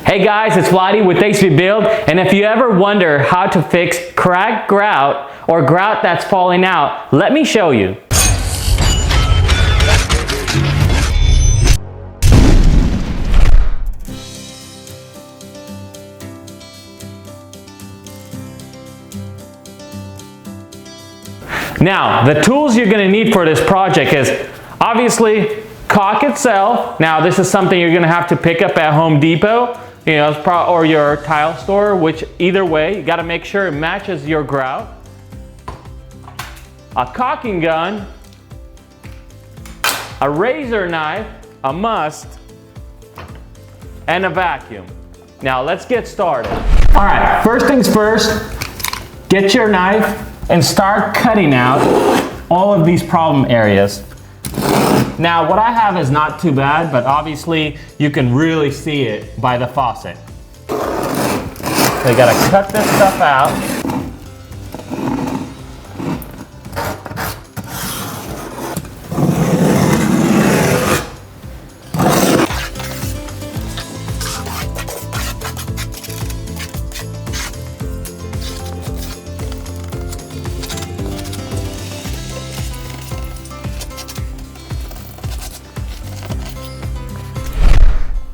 Hey guys, it's Vladi with HB Build, and if you ever wonder how to fix cracked grout or grout that's falling out, let me show you. Now, the tools you're going to need for this project is obviously caulk itself. Now, this is something you're going to have to pick up at Home Depot, or your tile store, which either way, you got to make sure it matches your grout. A caulking gun, a razor knife, a must, and a vacuum. Now, let's get started. All right, first things first, get your knife and start cutting out all of these problem areas. Now, what I have is not too bad, but obviously you can really see it by the faucet. So you gotta cut this stuff out.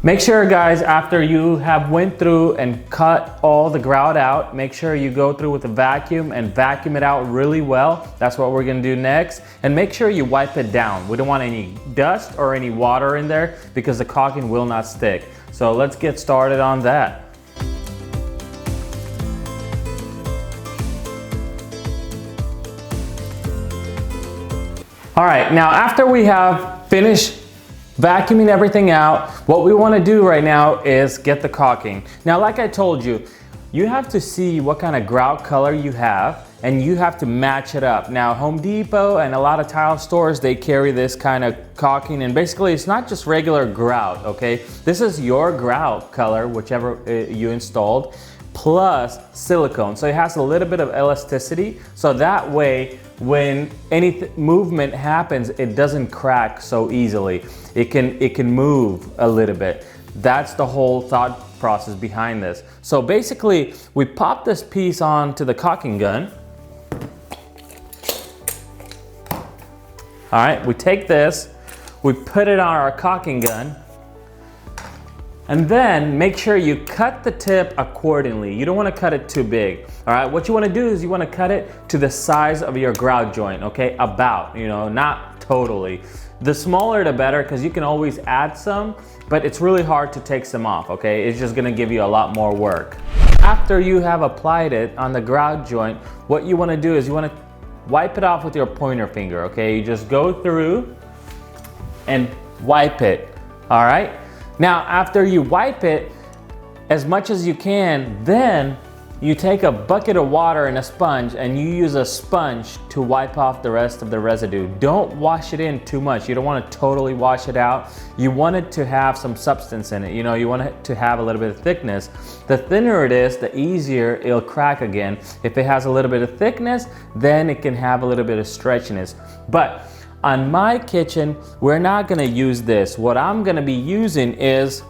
Make sure, guys, after you have went through and cut all the grout out, make sure you go through with a vacuum and vacuum it out really well. That's what we're gonna do next. And make sure you wipe it down. We don't want any dust or any water in there because the caulking will not stick. So let's get started on that. All right, now after we have finished vacuuming everything out, what we want to do right now is get the caulking. Now, like I told you, you have to see what kind of grout color you have and you have to match it up. Now, Home Depot and a lot of tile stores, they carry this kind of caulking, and basically it's not just regular grout, okay? This is your grout color, whichever you installed, plus silicone. So it has a little bit of elasticity, so that way when any movement happens, it doesn't crack so easily. It can move a little bit. That's the whole thought process behind this. So basically, we pop this piece onto the caulking gun. All right, we take this, we put it on our caulking gun, and then make sure you cut the tip accordingly. You don't want to cut it too big. All right, what you want to do is you want to cut it to the size of your grout joint, okay? About, not totally. The smaller the better, because you can always add some, but it's really hard to take some off, okay? It's just gonna give you a lot more work. After you have applied it on the grout joint, what you want to do is you want to wipe it off with your pointer finger, okay? You just go through and wipe it, all right? Now, after you wipe it as much as you can, then you take a bucket of water and a sponge and you use a sponge to wipe off the rest of the residue. Don't wash it in too much. You don't want to totally wash it out. You want it to have some substance in it. You want it to have a little bit of thickness. The thinner it is, the easier it'll crack again. If it has a little bit of thickness, then it can have a little bit of stretchiness. But on my kitchen, we're not gonna use this. What I'm gonna be using is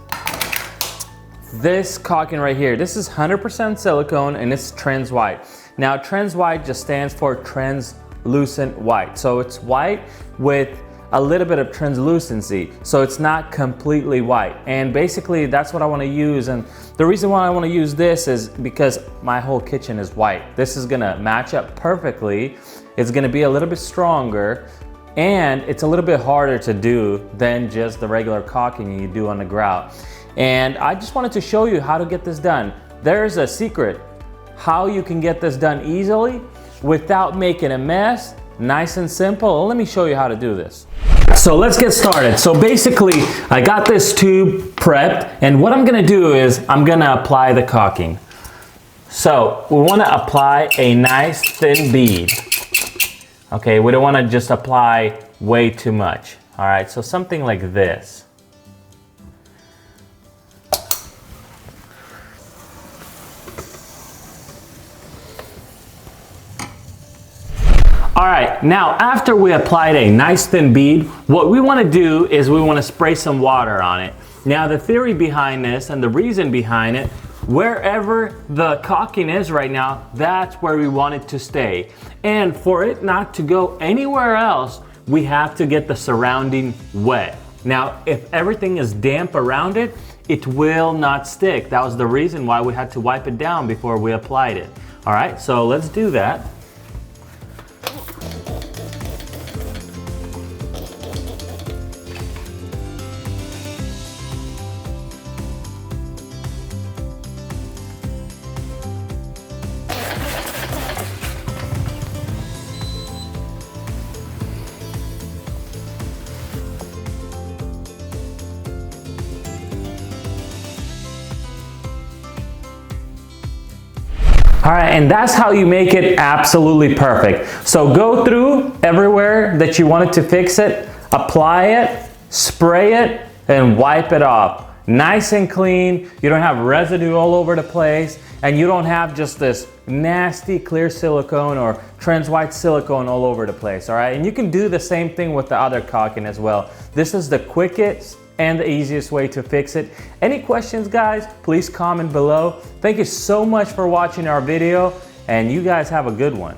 this caulking right here. This is 100% silicone and it's trans white. Now, trans white just stands for translucent white. So it's white with a little bit of translucency. So it's not completely white. And basically that's what I wanna use. And the reason why I wanna use this is because my whole kitchen is white. This is gonna match up perfectly. It's gonna be a little bit stronger, and it's a little bit harder to do than just the regular caulking you do on the grout. And I just wanted to show you how to get this done. There's a secret how you can get this done easily without making a mess, nice and simple. Let me show you how to do this. So let's get started. So basically, I got this tube prepped, and what I'm gonna do is I'm gonna apply the caulking. So we wanna apply a nice thin bead. Okay, we don't want to just apply way too much. All right, so something like this. All right, now after we applied a nice thin bead, what we want to do is we want to spray some water on it. Now the theory behind this and the reason behind it, wherever the caulking is right now, that's where we want it to stay. And for it not to go anywhere else, we have to get the surrounding wet. Now, if everything is damp around it, it will not stick. That was the reason why we had to wipe it down before we applied it. All right, so let's do that. All right, and that's how you make it absolutely perfect. So go through everywhere that you wanted to fix it, apply it, spray it, and wipe it off. Nice and clean, you don't have residue all over the place, and you don't have just this nasty clear silicone or trans white silicone all over the place, all right? And you can do the same thing with the other caulking as well. This is the quickest and the easiest way to fix it. Any questions, guys, please comment below. Thank you so much for watching our video, and you guys have a good one.